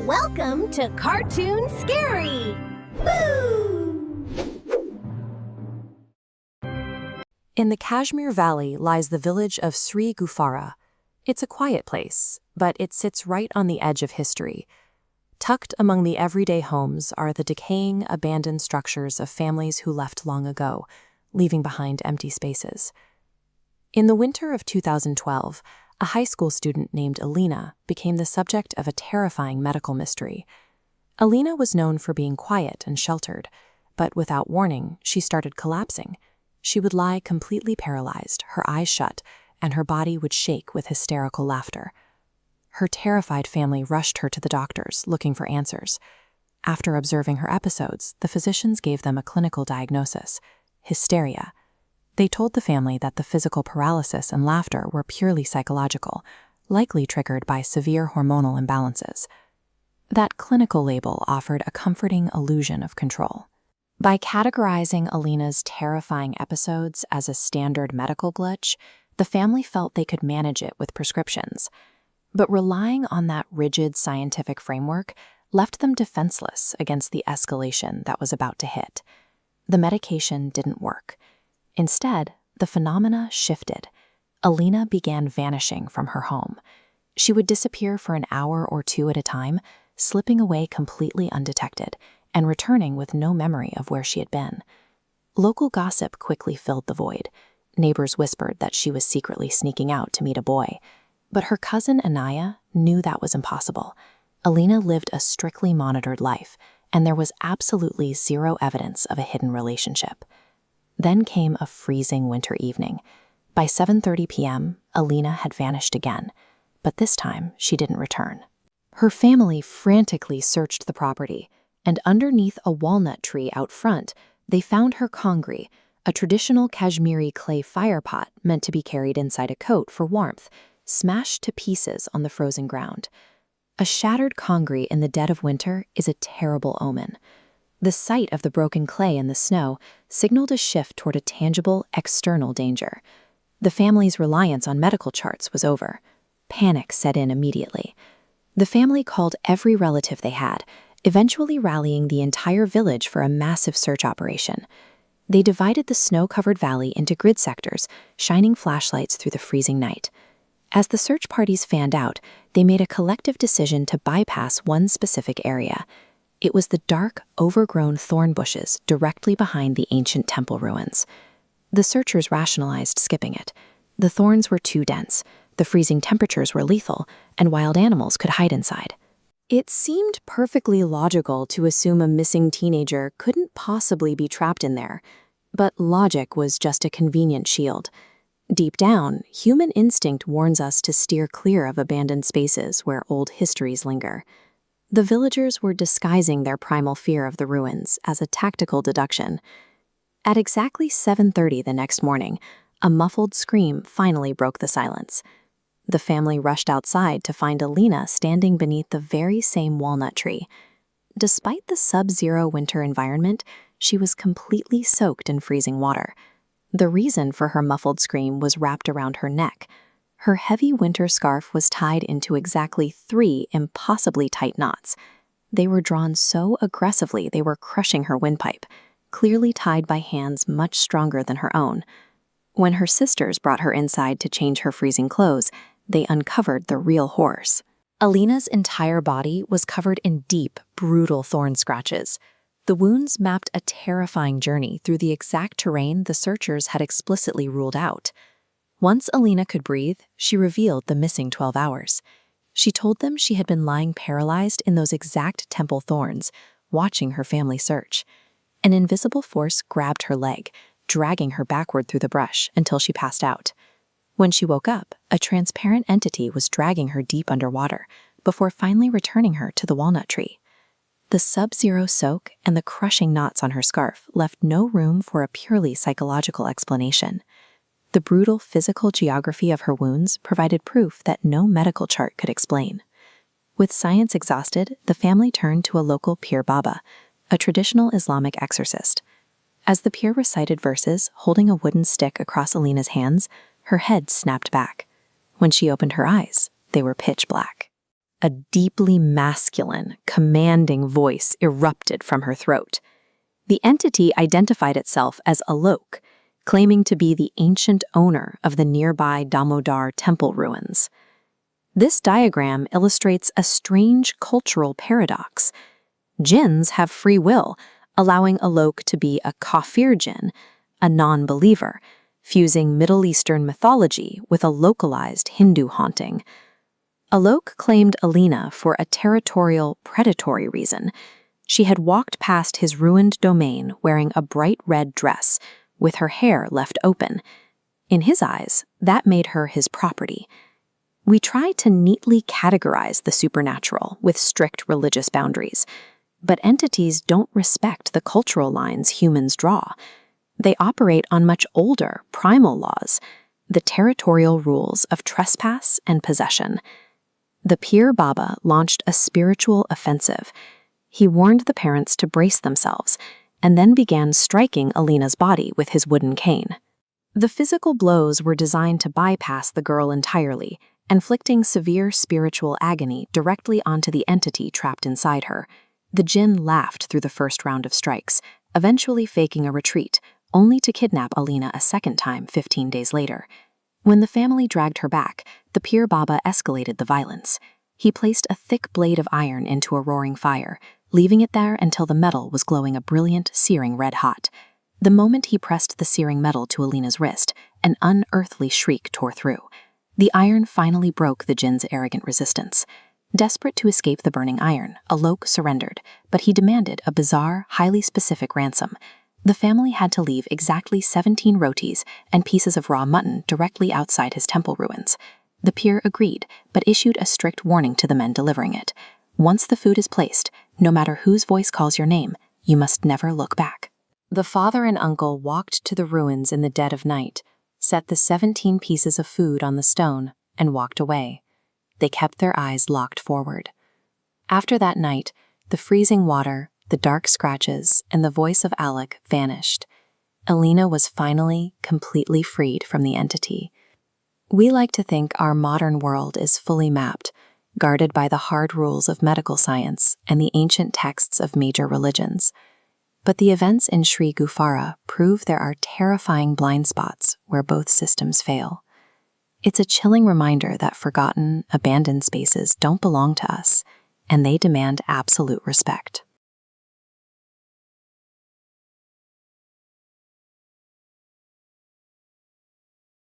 Welcome to Cartoon Scary! Boo! In the Kashmir Valley lies the village of Sri Gufara. It's a quiet place, but it sits right on the edge of history. Tucked among the everyday homes are the decaying, abandoned structures of families who left long ago, leaving behind empty spaces. In the winter of 2012, a high school student named Alina became the subject of a terrifying medical mystery. Alina was known for being quiet and sheltered, but without warning, she started collapsing. She would lie completely paralyzed, her eyes shut, and her body would shake with hysterical laughter. Her terrified family rushed her to the doctors, looking for answers. After observing her episodes, the physicians gave them a clinical diagnosis: hysteria. They told the family that the physical paralysis and laughter were purely psychological, likely triggered by severe hormonal imbalances. That clinical label offered a comforting illusion of control. By categorizing Alina's terrifying episodes as a standard medical glitch, the family felt they could manage it with prescriptions. But relying on that rigid scientific framework left them defenseless against the escalation that was about to hit. The medication didn't work. Instead, the phenomena shifted. Alina began vanishing from her home. She would disappear for an hour or two at a time, slipping away completely undetected, and returning with no memory of where she had been. Local gossip quickly filled the void. Neighbors whispered that she was secretly sneaking out to meet a boy. But her cousin Anaya knew that was impossible. Alina lived a strictly monitored life, and there was absolutely zero evidence of a hidden relationship. Then came a freezing winter evening. By 7:30 p.m., Alina had vanished again, but this time she didn't return. Her family frantically searched the property, and underneath a walnut tree out front, they found her kongri, a traditional Kashmiri clay fire pot meant to be carried inside a coat for warmth, smashed to pieces on the frozen ground. A shattered kongri in the dead of winter is a terrible omen. The sight of the broken clay in the snow signaled a shift toward a tangible, external danger. The family's reliance on medical charts was over. Panic set in immediately. The family called every relative they had, eventually rallying the entire village for a massive search operation. They divided the snow-covered valley into grid sectors, shining flashlights through the freezing night. As the search parties fanned out, they made a collective decision to bypass one specific area. It was the dark, overgrown thorn bushes directly behind the ancient temple ruins. The searchers rationalized skipping it. The thorns were too dense, the freezing temperatures were lethal, and wild animals could hide inside. It seemed perfectly logical to assume a missing teenager couldn't possibly be trapped in there, but logic was just a convenient shield. Deep down, human instinct warns us to steer clear of abandoned spaces where old histories linger. The villagers were disguising their primal fear of the ruins as a tactical deduction. At exactly 7:30 the next morning, a muffled scream finally broke the silence. The family rushed outside to find Alina standing beneath the very same walnut tree. Despite the sub-zero winter environment, she was completely soaked in freezing water. The reason for her muffled scream was wrapped around her neck. Her heavy winter scarf was tied into exactly 3 impossibly tight knots. They were drawn so aggressively they were crushing her windpipe, clearly tied by hands much stronger than her own. When her sisters brought her inside to change her freezing clothes, they uncovered the real horrors. Alina's entire body was covered in deep, brutal thorn scratches. The wounds mapped a terrifying journey through the exact terrain the searchers had explicitly ruled out. Once Alina could breathe, she revealed the missing 12 hours. She told them she had been lying paralyzed in those exact temple thorns, watching her family search. An invisible force grabbed her leg, dragging her backward through the brush until she passed out. When she woke up, a transparent entity was dragging her deep underwater, before finally returning her to the walnut tree. The sub-zero soak and the crushing knots on her scarf left no room for a purely psychological explanation. The brutal physical geography of her wounds provided proof that no medical chart could explain. With science exhausted, the family turned to a local Pir Baba, a traditional Islamic exorcist. As the Pir recited verses, holding a wooden stick across Alina's hands, her head snapped back. When she opened her eyes, they were pitch black. A deeply masculine, commanding voice erupted from her throat. The entity identified itself as Aloque, claiming to be the ancient owner of the nearby Damodar temple ruins. This diagram illustrates a strange cultural paradox. Jinns have free will, allowing Aloque to be a Kafir Jinn, a non-believer, fusing Middle Eastern mythology with a localized Hindu haunting. Aloque claimed Alina for a territorial, predatory reason. She had walked past his ruined domain wearing a bright red dress, with her hair left open. In his eyes, that made her his property. We try to neatly categorize the supernatural with strict religious boundaries, but entities don't respect the cultural lines humans draw. They operate on much older, primal laws, the territorial rules of trespass and possession. The Pir Baba launched a spiritual offensive. He warned the parents to brace themselves, and then began striking Alina's body with his wooden cane. The physical blows were designed to bypass the girl entirely, inflicting severe spiritual agony directly onto the entity trapped inside her. The Jinn laughed through the first round of strikes, eventually faking a retreat, only to kidnap Alina a second time 15 days later. When the family dragged her back, the Pir Baba escalated the violence. He placed a thick blade of iron into a roaring fire, leaving it there until the metal was glowing a brilliant, searing red hot. The moment he pressed the searing metal to Alina's wrist, an unearthly shriek tore through. The iron finally broke the Jinn's arrogant resistance. Desperate to escape the burning iron, Aloque surrendered, but he demanded a bizarre, highly specific ransom. The family had to leave exactly 17 rotis and pieces of raw mutton directly outside his temple ruins. The Pir agreed, but issued a strict warning to the men delivering it. Once the food is placed, no matter whose voice calls your name, you must never look back. The father and uncle walked to the ruins in the dead of night, set the 17 pieces of food on the stone, and walked away. They kept their eyes locked forward. After that night, the freezing water, the dark scratches, and the voice of Aloque vanished. Alina was finally completely freed from the entity. We like to think our modern world is fully mapped, guarded by the hard rules of medical science and the ancient texts of major religions. But the events in Sri Gufara prove there are terrifying blind spots where both systems fail. It's a chilling reminder that forgotten, abandoned spaces don't belong to us, and they demand absolute respect.